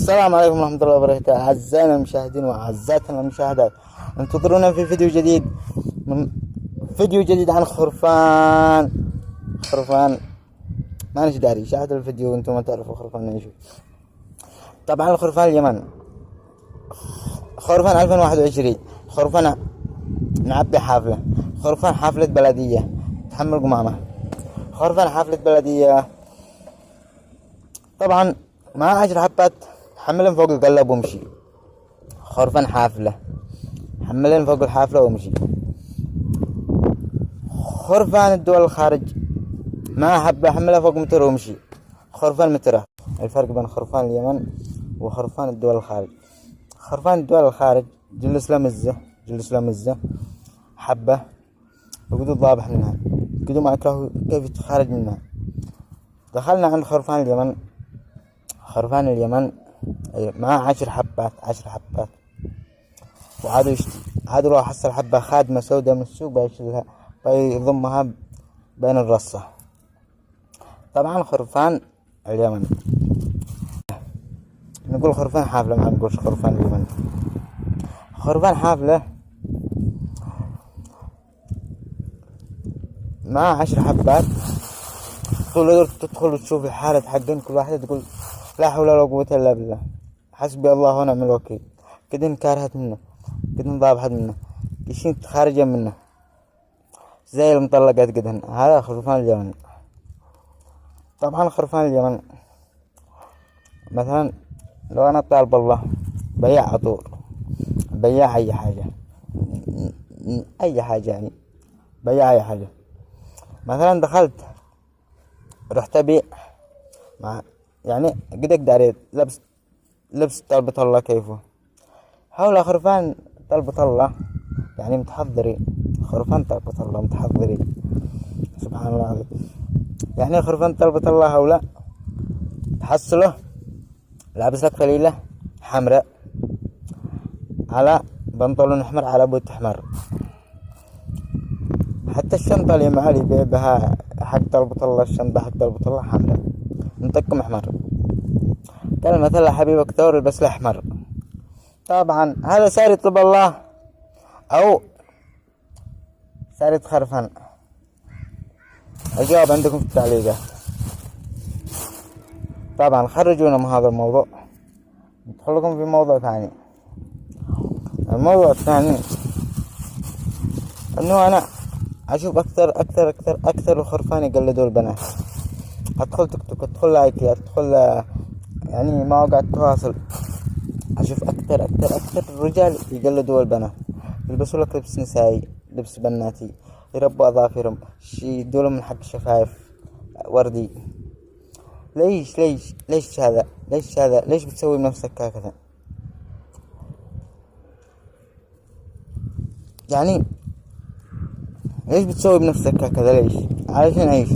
السلام عليكم ورحمة الله وبركاته أعزائنا المشاهدين وأعزائنا المشاهدات. انتظرونا في فيديو جديد عن خرفان ما نش داري. شاهدوا الفيديو وانتم ما تعرفوا خرفان ايش. طبعا الخرفان اليمن، خرفان 2021، خرفان نعبي حافلة، خرفان حافلة بلدية تحمل قمامة، خرفان حافلة بلدية. طبعا مع 10 حبات حملهم فوق القلب وامشي. خرفان حافلة حملهم فوق الحافلة وامشي. خرفان الدول الخارج ما حبة حملها فوق متر وامشي. خرفان متره. الفرق بين خرفان اليمن وخرفان الدول الخارج. خرفان الدول الخارج جلس له مزة حبة وقدو ضابح منها، قدو ما أكره كيف يتخارج منها. دخلنا عند خرفان اليمن. خرفان اليمن معاه 10 حبات وعادوا عادوا لو حصل حبة خادمة سوداء من السوق بيشيلها بيضمها بين الرصة. طبعا خرفان اليمن نقول خرفان حافلة، ما نقولش خرفان اليمن. خرفان حافلة مع 10 حبات. تدخل وتشوف الحالة حقين كل واحدة تقول لا حول ولا قوة إلا بالله، حسبي الله ونعم الوكيل. كده انكارهت منه، كده انضابحت منه، كشين خارجة منه زي المطلقات كده. هذا خرفان اليمن. طبعا خرفان اليمن مثلا لو أنا طالب الله بياع عطور، بياع أي حاجة يعني بياع أي حاجة. مثلا دخلت رحت أبيع مع يعني قدك داريت لبس طلبة الله كيفه. حول خرفان طلبة الله يعني متحضرين. خرفان طلبة الله متحضرين، سبحان الله العظيم. يعني خرفان طلبة الله هؤلاء تحصله لابس لك فليلة حمراء على بنطلون احمر على بوت احمر. حتى الشنطة اللي معاه يبيع بها حق طلبة الله، الشنطة حق طلبة الله حمراء مطقم احمر. قال مثلا حبيبك ثور البس الاحمر. طبعا هذا صار يطلب الله او صار يتخرفن. الجواب عندكم في التعليقات. طبعا خرجونا من هذا الموضوع، ندخل لكم في موضوع ثاني. الموضوع الثاني انه انا اشوف اكثر الخرفان يقلدوا البنات. ادخل تيك توك، ادخل لايكي، ادخل يعني مواقع التواصل، اشوف اكثر الرجال يقلدوا البنات. يلبسوا لك لبس نسائي، لبس بناتي، يربوا اظافرهم، يدولهم من حق الشفايف وردي. ليش هذا؟ ليش بتسوي بنفسك هكذا؟ يعني ليش بتسوي بنفسك هكذا؟ ليش؟ علشان ايش؟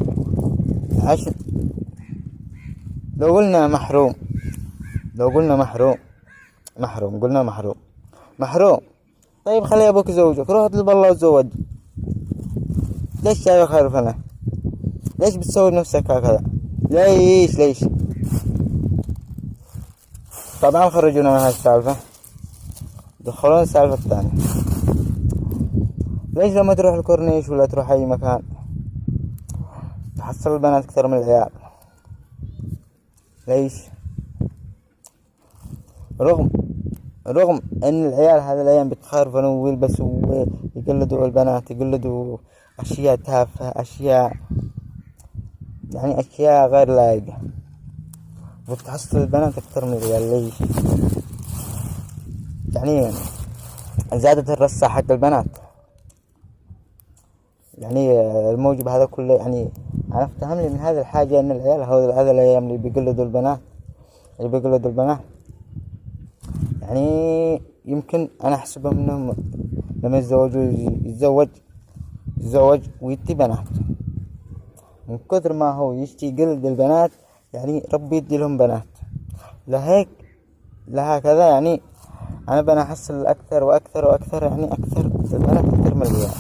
عشان لو قلنا محروم. طيب خلي ابوك يزوجك، روح اطلب الله وتزوج. ليش شايف خرفنة؟ ليش بتسوي بنفسك هكذا؟ ليش؟ طبعا خرجونا من هاي السالفة، دخلونا السالفة الثانية. ليش لما تروح الكورنيش ولا تروح اي مكان تحصل البنات اكثر من العيال؟ ليش؟ رغم ان العيال هذا الايام بيتخرفنوا ويلبسوا ويقلدوا البنات، يقلدوا اشياء تافهة، اشياء غير لايقة، وتحصل البنات اكثر من العيال. ليش؟ يعني زادت الرصة حق البنات. يعني الموجب هذا كله، يعني انا افتهم لي من هذه الحاجة ان العيال هذا الايام اللي بيقلدوا البنات يعني يمكن انا احسبهم انهم لما يتزوج ويدي بنات. من كثر ما هو يشتي يقلد البنات يعني ربي يدي لهم بنات. لهكذا يعني انا بنا احصل اكثر يعني اكثر البنات اكثر من الرجال.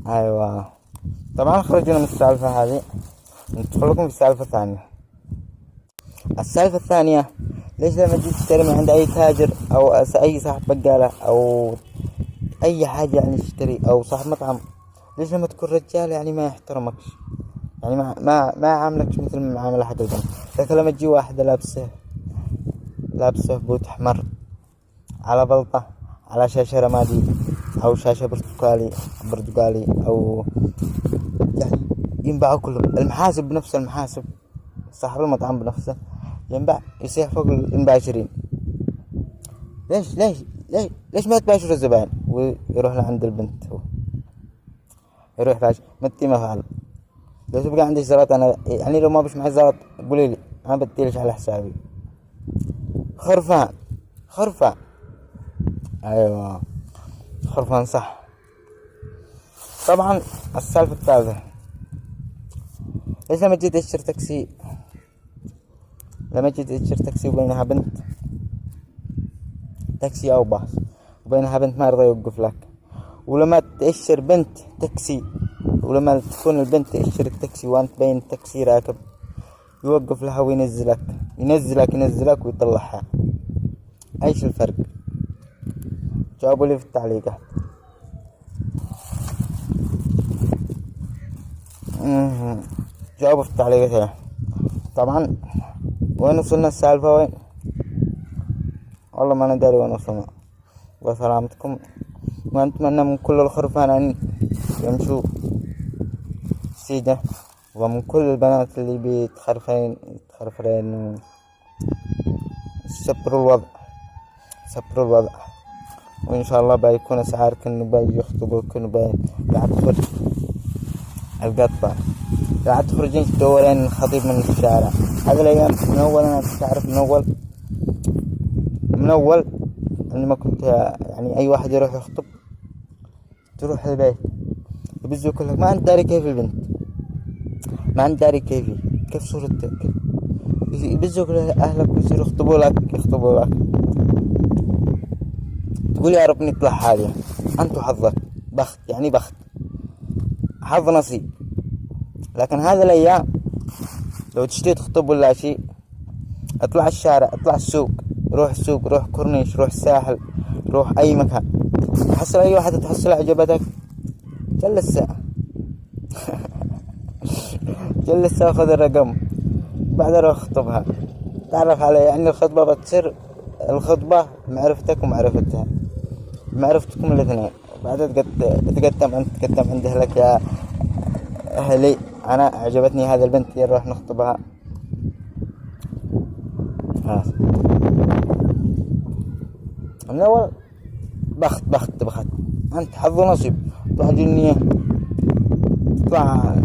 ايوه. طبعا خرجنا من السالفة هذه، ندخل لكم في سالفة ثانية. السالفة الثانية، ليش لما تجي تشتري من عند أي تاجر أو أي صاحب بقالة أو أي حاجة يعني تشتري أو صاحب مطعم، ليش لما تكون رجال يعني ما يحترمكش، يعني ما يعاملكش مثل ما عامل أحد البنات. لكن لما تجي واحدة لابسه بوت أحمر على بلطة على شاشة رمادي أو شاشة برتقالي أو يعني ينباعوا كلهم. المحاسب بنفس المحاسب، صاحب المطعم بنفسه ينباع، يصيح فوق ينباع 20. ليش ما تباشر الزبائن ويروح لعند البنت، هو يروح باش متي ما فعل. لو تبقى عندي زلط انا يعني لو ما بش معي زلط قولي لي انا بديلش على حسابي. خرفان ايوه خرفان صح. طبعا السالفة الثالثة، ليش لما جيت اشتري تاكسي وبينها بنت، تاكسي او باص وبينها بنت ما يرضى يوقف لك، ولما تأشر بنت تاكسي، ولما تكون البنت تأشر التاكسي وانت بين التاكسي راكب يوقف لها وينزلك ويطلعها، ايش الفرق؟ جاوبوا لي في التعليقات. جاوبوا في التعليقات. طبعا وين وصلنا السالفة وين؟ والله ما انا داري وين وصلنا. وسلامتكم، ونتمنى من كل الخرفان ان يمشوا سيدة، ومن كل البنات اللي بيتخرفين سبروا الوضع، وان شاء الله بيكون اسعار كأنه بيخطبوا كأنه بيعتفر القطة، قاعد تخرجين تدورين خطيب من الشارع. هذه الايام من اول انا تعرف من اول اني ما كنت يعني اي واحد يروح يخطب تروح البيت يبزوا كلك، ما انت داري كيف البنت، ما انت داري كيف صورتك، يبزوا كل اهلك ويصيروا يخطبوا لك تقول يا رب نطلع حاليا. انت وحظك بخت، يعني بخت حظ نصيب. لكن هذه الايام لو تشتي تخطب ولا شيء، اطلع الشارع، اطلع السوق، روح كورنيش، روح الساحل، روح اي مكان، تحصل اي واحدة تحصل عجبتك جلس خذ الرقم بعد روح اخطبها، تعرف على يعني الخطبة بتصير الخطبة معرفتك ومعرفتها، معرفتكم الاثنين، بعد تقدم عند اهلك يا اهلي انا عجبتني هذا البنت نروح نخطبها. من اول بخت انت حظ ونصيب، طلع جنية، طلع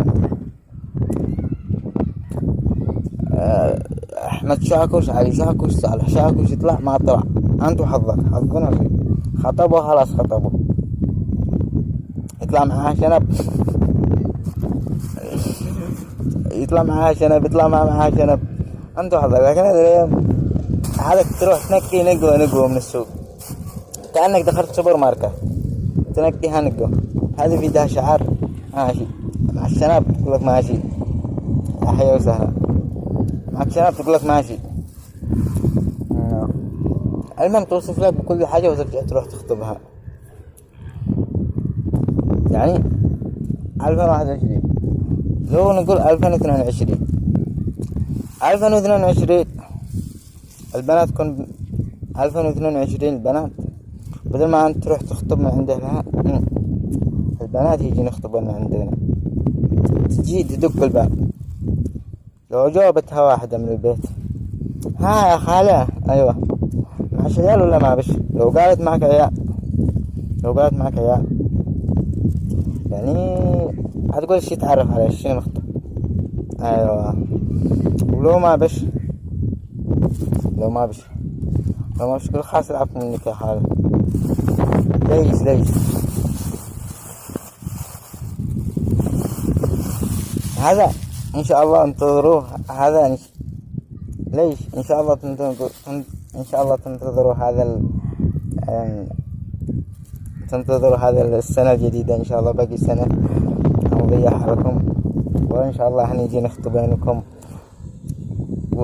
احمد شاكوش، علي شاكوش، صالح شاكوش، يطلع ما طلع، انت وحظك، حظ ونصيب. خطبوا خلاص خطبوا، يطلع معها شنب يطلع معها شنب، انت وحظك. لكن هذا اليوم حالك تروح تنقي نقوة من السوق، كأنك دخلت سوبر ماركت تنقيها نقوة. هذه في ده شعار ماشي مع الشنب تقول لك ماشي، يا حيا وسهلا معك شنب تقول لك ماشي. المهم توصف لك بكل حاجة وترجع تروح تخطبها. يعني 2021 لو نقول 2022 البنات كن 2022 البنات بدل ما انت تروح تخطب من عند اهلها، البنات يجي يخطبون من عندنا، تجي تدق الباب، لو جاوبتها واحدة من البيت ها يا خالة ايوه معك عيال ولا ما بش، لو قالت معك عيال يعني هتقول شي تعرف على شي نخطب ايوه. ولو ما بش قل خلاص العبكم منك يا خالة. ليش هذا ان شاء الله انتظروه، هذا ليش ان شاء الله تنتظروا هذا السنة الجديدة ان شاء الله، باقي سنة مضيعة لكم، وان شاء الله هنيجي نخطب بينكم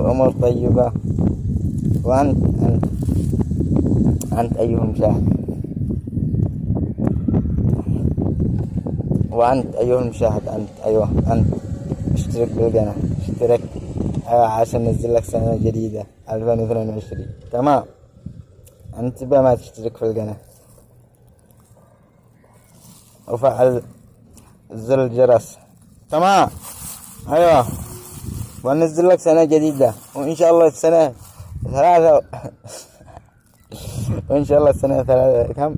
والأمور طيبة. وأنت أيها المشاهد، أنت اشترك بالقناة، اشترك عشان ننزل لك سنة جديدة 2022. تمام؟ انتبه ما تشترك في القناة وفعل زر الجرس. تمام؟ ايوه، وننزل لك سنة جديدة وان شاء الله السنة ثلاثة وان شاء الله السنة كم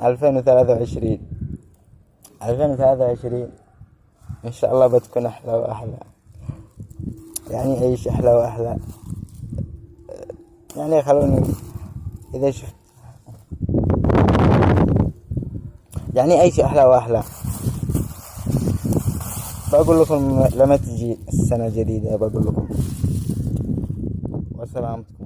2023 ان شاء الله بتكون احلى واحلى. يعني عيش احلى واحلى. يعني خلوني اذا شفت يعني عيش احلى واحلى. بقول لكم لما تجي السنة الجديدة بقول لكم. وسلامتكم.